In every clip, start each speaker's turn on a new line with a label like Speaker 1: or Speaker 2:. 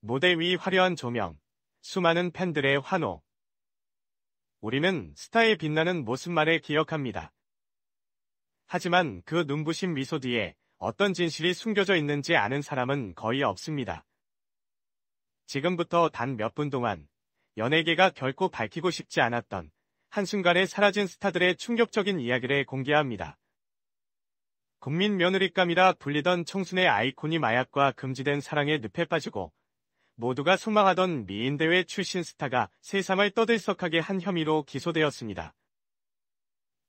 Speaker 1: 무대 위 화려한 조명, 수많은 팬들의 환호. 우리는 스타의 빛나는 모습만을 기억합니다. 하지만 그 눈부신 미소 뒤에 어떤 진실이 숨겨져 있는지 아는 사람은 거의 없습니다. 지금부터 단 몇 분 동안 연예계가 결코 밝히고 싶지 않았던 한순간에 사라진 스타들의 충격적인 이야기를 공개합니다. 국민 며느리감이라 불리던 청순의 아이콘이 마약과 금지된 사랑에 늪에 빠지고 모두가 소망하던 미인대회 출신 스타가 세상을 떠들썩하게 한 혐의로 기소되었습니다.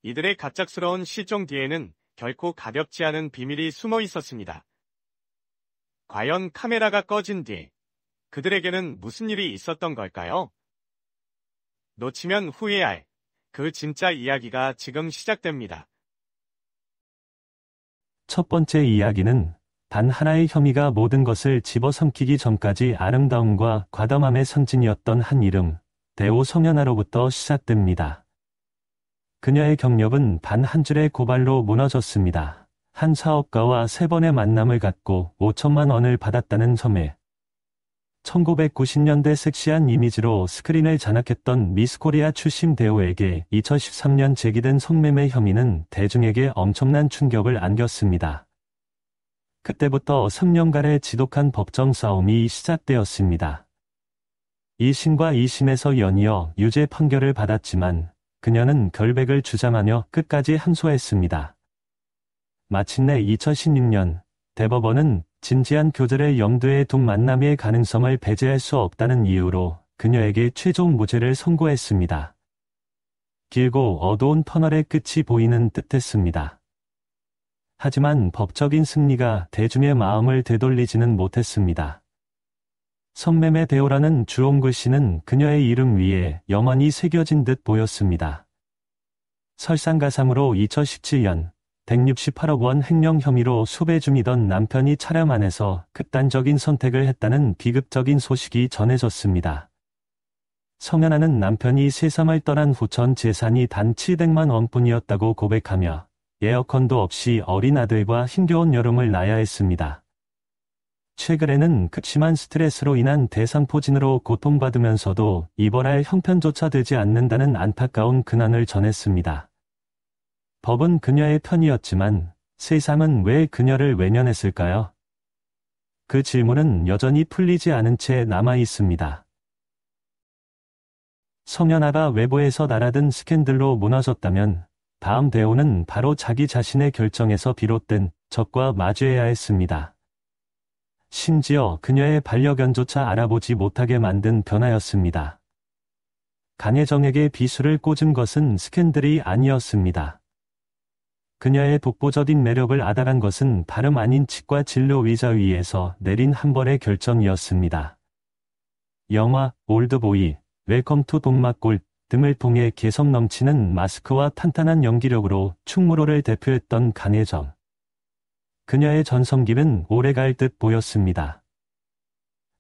Speaker 1: 이들의 갑작스러운 실종 뒤에는 결코 가볍지 않은 비밀이 숨어 있었습니다. 과연 카메라가 꺼진 뒤 그들에게는 무슨 일이 있었던 걸까요? 놓치면 후회할 그 진짜 이야기가 지금 시작됩니다.
Speaker 2: 첫 번째 이야기는 단 하나의 혐의가 모든 것을 집어삼키기 전까지 아름다움과 과감함의 상징이었던 한 이름, 대호 성현아로부터 시작됩니다. 그녀의 경력은 단 한 줄의 고발로 무너졌습니다. 한 사업가와 3번의 만남을 갖고 5천만 원을 받았다는 혐의. 1990년대 섹시한 이미지로 스크린을 장악했던 미스코리아 출신 대호에게 2013년 제기된 성매매 혐의는 대중에게 엄청난 충격을 안겼습니다. 그때부터 3년간의 지독한 법정 싸움이 시작되었습니다. 1심과 2심에서 연이어 유죄 판결을 받았지만 그녀는 결백을 주장하며 끝까지 항소했습니다. 마침내 2016년 대법원은 진지한 교제를 염두에 둔 만남의 가능성을 배제할 수 없다는 이유로 그녀에게 최종 무죄를 선고했습니다. 길고 어두운 터널의 끝이 보이는 듯했습니다. 하지만 법적인 승리가 대중의 마음을 되돌리지는 못했습니다. 성매매 대호라는 주홍 글씨는 그녀의 이름 위에 영원히 새겨진 듯 보였습니다. 설상가상으로 2017년 168억 원 횡령 혐의로 수배 중이던 남편이 차량 안에서 극단적인 선택을 했다는 비극적인 소식이 전해졌습니다. 성현아는 남편이 세상을 떠난 후 전 재산이 단 700만 원뿐이었다고 고백하며 에어컨도 없이 어린 아들과 힘겨운 여름을 나야 했습니다. 최근에는 극심한 스트레스로 인한 대상포진으로 고통받으면서도 입원할 형편조차 되지 않는다는 안타까운 근황을 전했습니다. 법은 그녀의 편이었지만 세상은 왜 그녀를 외면했을까요? 그 질문은 여전히 풀리지 않은 채 남아 있습니다. 성현아가 외부에서 날아든 스캔들로 무너졌다면 다음 대호는 바로 자기 자신의 결정에서 비롯된 적과 마주해야 했습니다. 심지어 그녀의 반려견조차 알아보지 못하게 만든 변화였습니다. 강혜정에게 비수를 꽂은 것은 스캔들이 아니었습니다. 그녀의 독보적인 매력을 아달한 것은 다름 아닌 치과 진료 의자 위에서 내린 한 번의 결정이었습니다. 영화 올드보이, 웰컴 투 동막골 등을 통해 개성 넘치는 마스크와 탄탄한 연기력으로 충무로를 대표했던 강혜정. 그녀의 전성기는 오래갈 듯 보였습니다.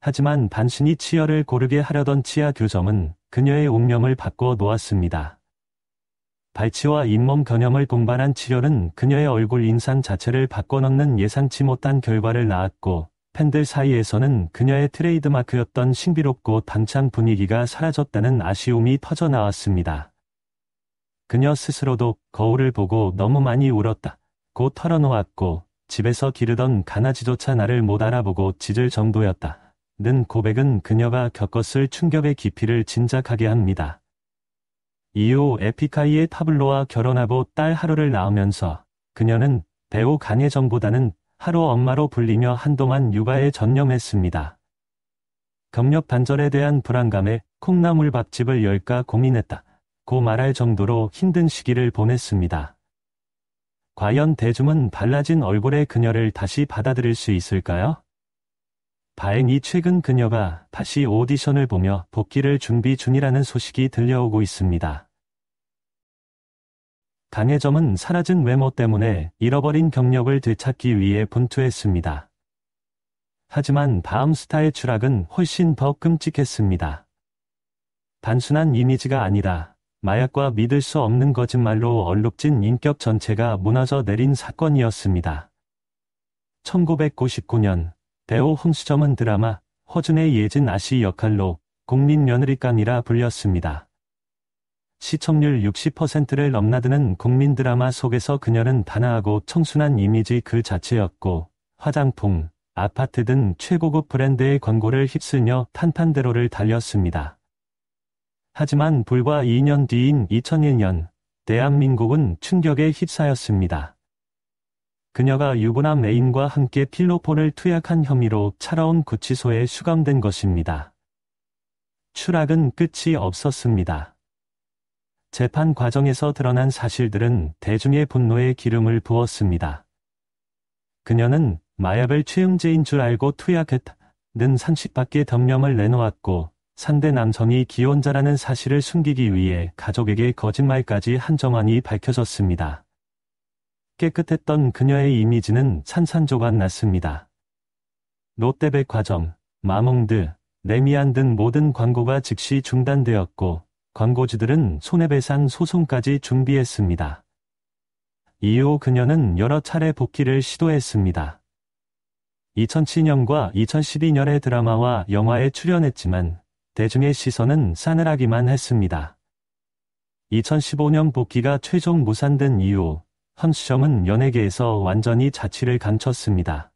Speaker 2: 하지만 단순히 치열을 고르게 하려던 치아 교정은 그녀의 운명을 바꿔 놓았습니다. 발치와 잇몸 견염을 동반한 치료는 그녀의 얼굴 인상 자체를 바꿔놓는 예상치 못한 결과를 낳았고 팬들 사이에서는 그녀의 트레이드마크였던 신비롭고 당찬 분위기가 사라졌다는 아쉬움이 터져나왔습니다. 그녀 스스로도 거울을 보고 너무 많이 울었다고 털어놓았고 집에서 기르던 강아지조차 나를 못 알아보고 짖을 정도였다는 고백은 그녀가 겪었을 충격의 깊이를 짐작하게 합니다. 이후 에픽하이의 타블로와 결혼하고 딸 하루를 낳으면서 그녀는 배우 강혜정보다는 하루 엄마로 불리며 한동안 육아에 전념했습니다. 경력 단절에 대한 불안감에 콩나물밥집을 열까 고민했다고 말할 정도로 힘든 시기를 보냈습니다. 과연 대중은 달라진 얼굴의 그녀를 다시 받아들일 수 있을까요? 다행히 최근 그녀가 다시 오디션을 보며 복귀를 준비 중이라는 소식이 들려오고 있습니다. 강혜정은 사라진 외모 때문에 잃어버린 경력을 되찾기 위해 분투했습니다. 하지만 다음 스타의 추락은 훨씬 더 끔찍했습니다. 단순한 이미지가 아니라 마약과 믿을 수 없는 거짓말로 얼룩진 인격 전체가 무너져 내린 사건이었습니다. 1999년 배우 홍수점은 드라마 허준의 예진 아씨 역할로 국민 며느리감이라 불렸습니다. 시청률 60%를 넘나드는 국민 드라마 속에서 그녀는 단아하고 청순한 이미지 그 자체였고 화장품, 아파트 등 최고급 브랜드의 광고를 휩쓸며 탄탄대로를 달렸습니다. 하지만 불과 2년 뒤인 2001년 대한민국은 충격에 휩싸였습니다. 그녀가 유부남 애인과 함께 필로폰을 투약한 혐의로 차가운 구치소에 수감된 것입니다. 추락은 끝이 없었습니다. 재판 과정에서 드러난 사실들은 대중의 분노에 기름을 부었습니다. 그녀는 마약을 최응제인 줄 알고 투약했다는 상식밖에 덤념을 내놓았고 상대 남성이 기혼자라는 사실을 숨기기 위해 가족에게 거짓말까지 한 정황이 밝혀졌습니다. 깨끗했던 그녀의 이미지는 산산조각 났습니다. 롯데백화점, 마몽드, 레미안 등 모든 광고가 즉시 중단되었고 광고주들은 손해배상 소송까지 준비했습니다. 이후 그녀는 여러 차례 복귀를 시도했습니다. 2007년과 2012년의 드라마와 영화에 출연했지만 대중의 시선은 싸늘하기만 했습니다. 2015년 복귀가 최종 무산된 이후 헌수정은 연예계에서 완전히 자취를 감췄습니다.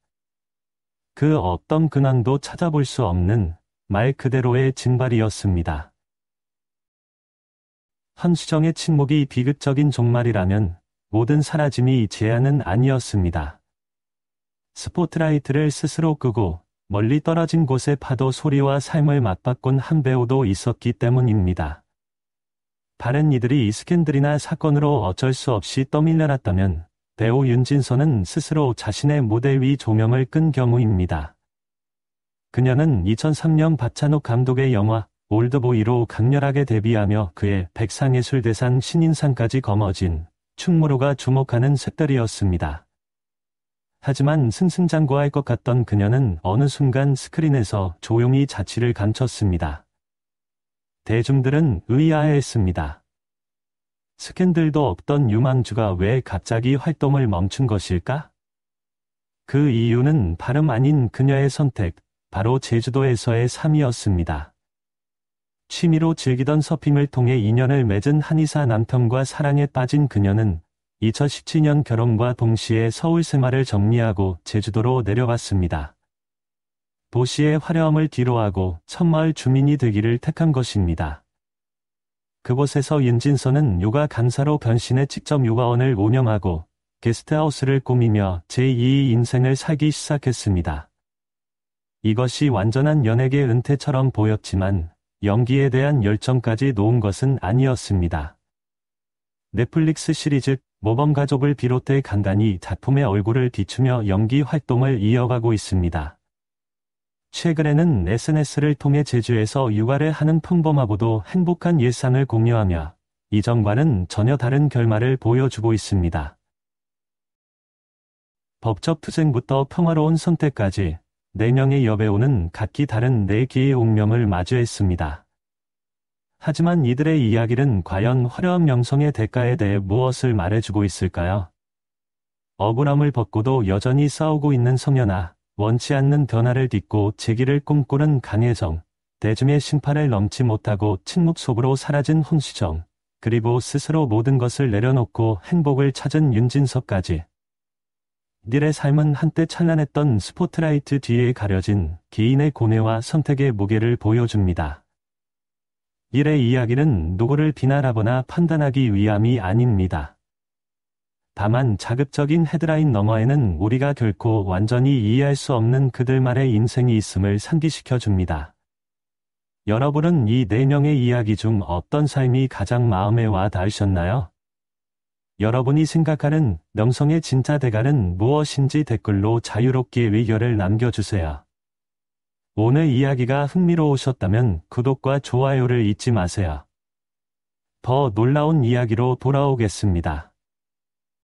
Speaker 2: 그 어떤 근황도 찾아볼 수 없는 말 그대로의 징발이었습니다. 헌수정의 침묵이 비극적인 종말이라면 모든 사라짐이 제한은 아니었습니다. 스포트라이트를 스스로 끄고 멀리 떨어진 곳의 파도 소리와 삶을 맞바꾼 한 배우도 있었기 때문입니다. 다른 이들이 이 스캔들이나 사건으로 어쩔 수 없이 떠밀려났다면 배우 윤진서는 스스로 자신의 무대 위 조명을 끈 경우입니다. 그녀는 2003년 박찬욱 감독의 영화 올드보이로 강렬하게 데뷔하며 그의 백상예술대상 신인상까지 거머쥔 충무로가 주목하는 색깔이었습니다. 하지만 승승장구할 것 같던 그녀는 어느 순간 스크린에서 조용히 자취를 감췄습니다. 대중들은 의아해했습니다. 스캔들도 없던 유망주가 왜 갑자기 활동을 멈춘 것일까? 그 이유는 다름 아닌 그녀의 선택, 바로 제주도에서의 삶이었습니다. 취미로 즐기던 서핑을 통해 인연을 맺은 한의사 남편과 사랑에 빠진 그녀는 2017년 결혼과 동시에 서울 생활을 정리하고 제주도로 내려갔습니다. 도시의 화려함을 뒤로하고 섬마을 주민이 되기를 택한 것입니다. 그곳에서 윤진서는 요가 강사로 변신해 직접 요가원을 운영하고 게스트하우스를 꾸미며 제2의 인생을 살기 시작했습니다. 이것이 완전한 연예계 은퇴처럼 보였지만 연기에 대한 열정까지 놓은 것은 아니었습니다. 넷플릭스 시리즈 모범가족을 비롯해 간간히 작품의 얼굴을 비추며 연기 활동을 이어가고 있습니다. 최근에는 SNS를 통해 제주에서 육아를 하는 평범하고도 행복한 일상을 공유하며 이전과는 전혀 다른 결말을 보여주고 있습니다. 법적 투쟁부터 평화로운 선택까지 4명의 여배우는 각기 다른 4개의 운명을 마주했습니다. 하지만 이들의 이야기는 과연 화려한 명성의 대가에 대해 무엇을 말해주고 있을까요? 억울함을 벗고도 여전히 싸우고 있는 성현아, 원치 않는 변화를 딛고 재기를 꿈꾸는 강혜정, 대중의 심판을 넘지 못하고 침묵 속으로 사라진 혼수정, 그리고 스스로 모든 것을 내려놓고 행복을 찾은 윤진서까지. 이들의 삶은 한때 찬란했던 스포트라이트 뒤에 가려진 개인의 고뇌와 선택의 무게를 보여줍니다. 이들의 이야기는 누구를 비난하거나 판단하기 위함이 아닙니다. 다만 자극적인 헤드라인 너머에는 우리가 결코 완전히 이해할 수 없는 그들만의 인생이 있음을 상기시켜줍니다. 여러분은 이 4명의 이야기 중 어떤 삶이 가장 마음에 와 닿으셨나요? 여러분이 생각하는 명성의 진짜 대가는 무엇인지 댓글로 자유롭게 의견을 남겨주세요. 오늘 이야기가 흥미로우셨다면 구독과 좋아요를 잊지 마세요. 더 놀라운 이야기로 돌아오겠습니다.